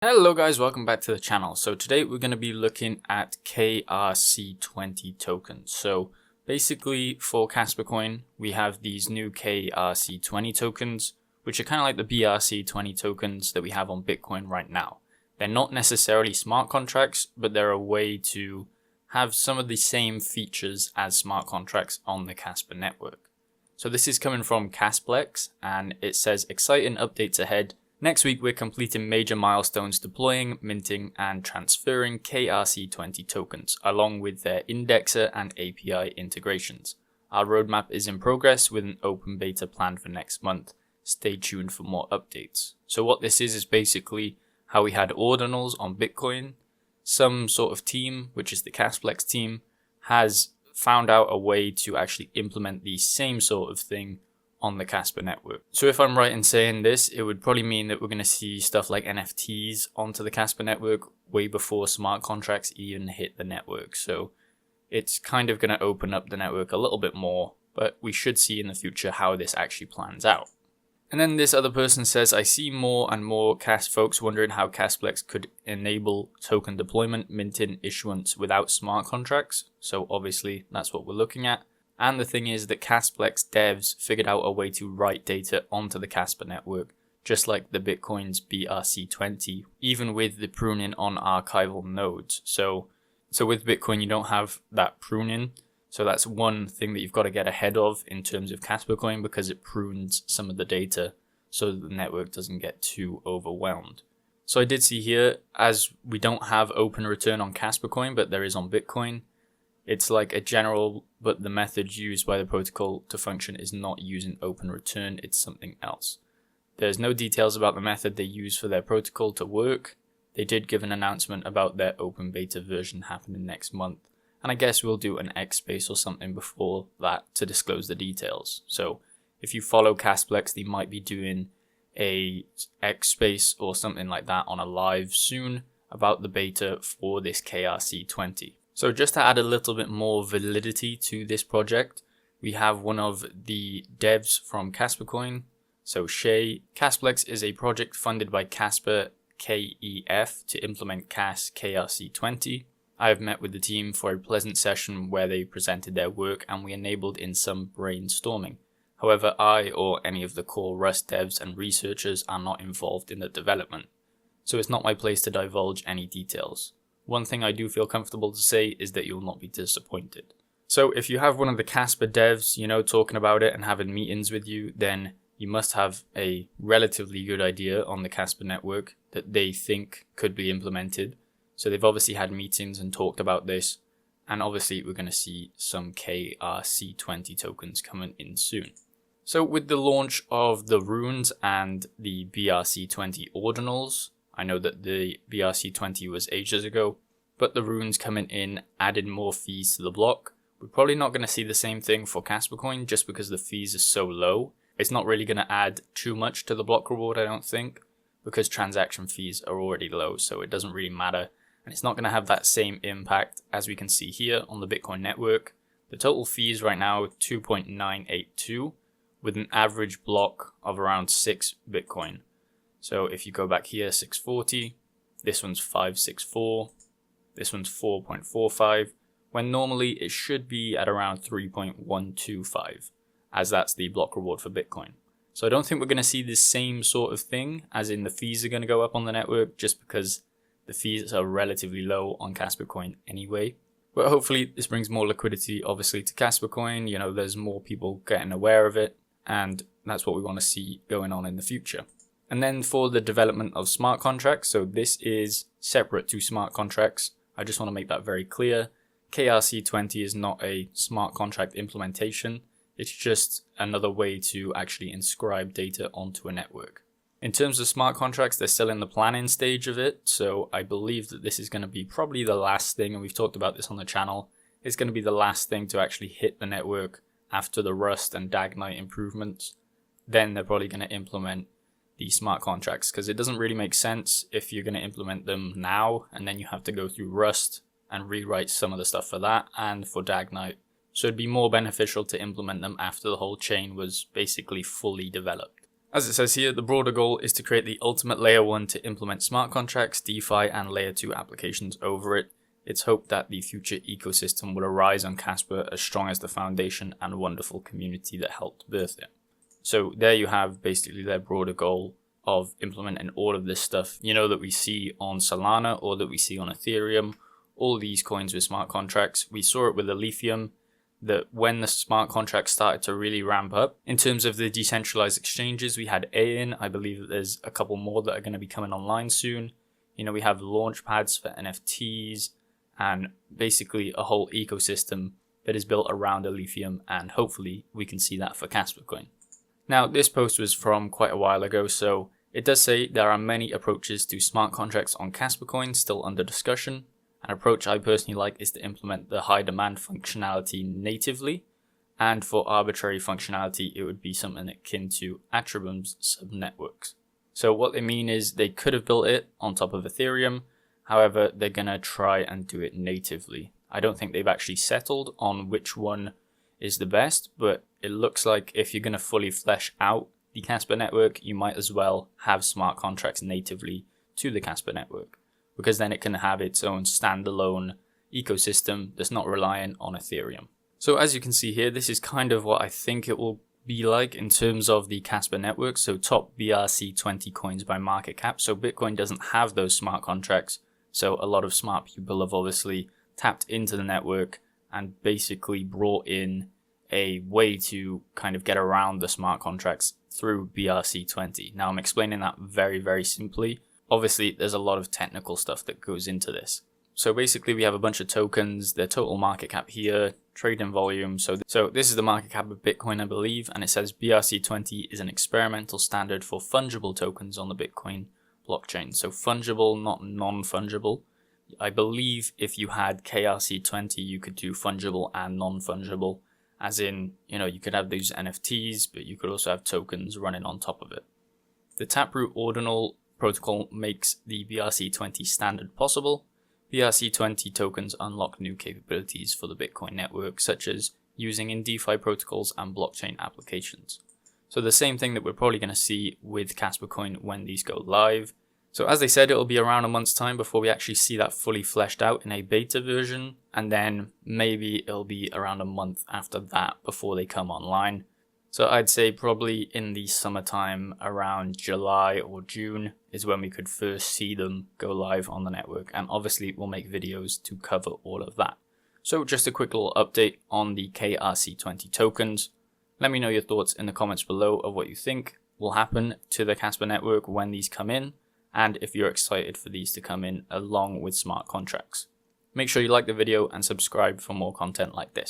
Hello guys, welcome back to the channel. So today we're going to be looking at KRC-20 tokens. So basically for Kaspa coin, we have these new KRC-20 tokens, which are kind of like the BRC-20 tokens that we have on Bitcoin right now. They're not necessarily smart contracts, but they're a way to have some of the same features as smart contracts on the Kaspa network. So this is coming from Kasplex, and it says exciting updates ahead. Next week, we're completing major milestones deploying, minting, and transferring KRC-20 tokens, along with their indexer and API integrations. Our roadmap is in progress with an open beta planned for next month. Stay tuned for more updates. So what this is basically how we had ordinals on Bitcoin. Some sort of team, which is the Kasplex team, has found out a way to actually implement the same sort of thing on the Kaspa network. So if I'm right in saying this, it would probably mean that we're going to see stuff like NFTs onto the Kaspa network way before smart contracts even hit the network. So it's kind of going to open up the network a little bit more, but we should see in the future how this actually plans out. And then this other person says, I see more and more folks wondering how Kasplex could enable token deployment, minting, issuance without smart contracts. So obviously that's what we're looking at. And the thing is that Kasplex devs figured out a way to write data onto the Kaspa network, just like the Bitcoin's BRC-20, even with the pruning on archival nodes. So with Bitcoin, you don't have that pruning. So that's one thing that you've got to get ahead of in terms of Kaspa coin, because it prunes some of the data so that the network doesn't get too overwhelmed. So I did see here, as we don't have open return on Kaspa coin, but there is on Bitcoin, it's like a general, but the method used by the protocol to function is not using open return, it's something else. There's no details about the method they use for their protocol to work. They did give an announcement about their open beta version happening next month, and I guess we'll do an X space or something before that to disclose the details. So if you follow Kasplex, they might be doing a X space or something like that on a live soon about the beta for this KRC-20. So just to add a little bit more validity to this project, we have one of the devs from Kaspa coin. So Shay. Kasplex is a project funded by Kaspa KEF to implement KRC-20. I have met with the team for a pleasant session where they presented their work and we enabled in some brainstorming. However, I or any of the core Rust devs and researchers are not involved in the development, so it's not my place to divulge any details. One thing I do feel comfortable to say is that you'll not be disappointed. So if you have one of the Kaspa devs, talking about it and having meetings with you, then you must have a relatively good idea on the Kaspa network that they think could be implemented. So they've obviously had meetings and talked about this, and obviously we're going to see some KRC-20 tokens coming in soon. So with the launch of the runes and the BRC-20 ordinals, I know that the BRC-20 was ages ago, but the runes coming in added more fees to the block. We're probably not going to see the same thing for Kaspa coin just because the fees are so low. It's not really going to add too much to the block reward, I don't think, because transaction fees are already low, so it doesn't really matter. And it's not going to have that same impact as we can see here on the Bitcoin network. The total fees right now are 2.982 with an average block of around 6 Bitcoin. So if you go back here, 640, this one's 564, this one's 4.45, when normally it should be at around 3.125, as that's the block reward for Bitcoin. So I don't think we're going to see the same sort of thing, as in the fees are going to go up on the network, just because the fees are relatively low on Kaspa coin anyway. But hopefully this brings more liquidity, obviously, to Kaspa coin. There's more people getting aware of it, and that's what we want to see going on in the future. And then for the development of smart contracts, so this is separate to smart contracts. I just want to make that very clear. KRC-20 is not a smart contract implementation. It's just another way to actually inscribe data onto a network. In terms of smart contracts, they're still in the planning stage of it. So I believe that this is going to be probably the last thing, and we've talked about this on the channel. It's going to be the last thing to actually hit the network after the Rust and Dagnite improvements. Then they're probably going to implement the smart contracts, because it doesn't really make sense if you're going to implement them now and then you have to go through Rust and rewrite some of the stuff for that and for Dagnite. So it'd be more beneficial to implement them after the whole chain was basically fully developed. As it says here, the broader goal is to create the ultimate layer 1 to implement smart contracts, DeFi, and layer 2 applications over it. It's hoped that the future ecosystem will arise on Kaspa as strong as the foundation and wonderful community that helped birth it. So there you have basically their broader goal of implementing all of this stuff, that we see on Solana or that we see on Ethereum, all these coins with smart contracts. We saw it with Lithium, that when the smart contracts started to really ramp up, in terms of the decentralized exchanges, we had AIN. I believe that there's a couple more that are going to be coming online soon. We have launch pads for NFTs and basically a whole ecosystem that is built around Lithium, and hopefully we can see that for Kaspa coin. Now, this post was from quite a while ago, so it does say there are many approaches to smart contracts on Kaspa coin still under discussion. An approach I personally like is to implement the high demand functionality natively, and for arbitrary functionality it would be something akin to Atribum's subnetworks. So what they mean is they could have built it on top of Ethereum, however they're going to try and do it natively. I don't think they've actually settled on which one is the best, but it looks like if you're going to fully flesh out the Kaspa network, you might as well have smart contracts natively to the Kaspa network, because then it can have its own standalone ecosystem that's not reliant on Ethereum. So as you can see here, this is kind of what I think it will be like in terms of the Kaspa network. So top KRC-20 coins by market cap. So Bitcoin doesn't have those smart contracts. So a lot of smart people have obviously tapped into the network and basically brought in a way to kind of get around the smart contracts through KRC-20. Now I'm explaining that very, very simply. Obviously, there's a lot of technical stuff that goes into this. So basically, we have a bunch of tokens, their total market cap here, trading volume. So this is the market cap of Bitcoin, I believe, and it says KRC-20 is an experimental standard for fungible tokens on the Bitcoin blockchain. So fungible, not non-fungible. I believe if you had KRC-20, you could do fungible and non-fungible, as in, you could have these NFTs, but you could also have tokens running on top of it. The Taproot ordinal protocol makes the KRC-20 standard possible. KRC-20 tokens unlock new capabilities for the Bitcoin network, such as using in DeFi protocols and blockchain applications. So the same thing that we're probably going to see with Kaspa coin when these go live. So as they said, it'll be around a month's time before we actually see that fully fleshed out in a beta version, and then maybe it'll be around a month after that before they come online. So I'd say probably in the summertime, around July or June, is when we could first see them go live on the network. And obviously we'll make videos to cover all of that. So just a quick little update on the KRC-20 tokens. Let me know your thoughts in the comments below of what you think will happen to the Kaspa network when these come in, and if you're excited for these to come in along with smart contracts. Make sure you like the video and subscribe for more content like this.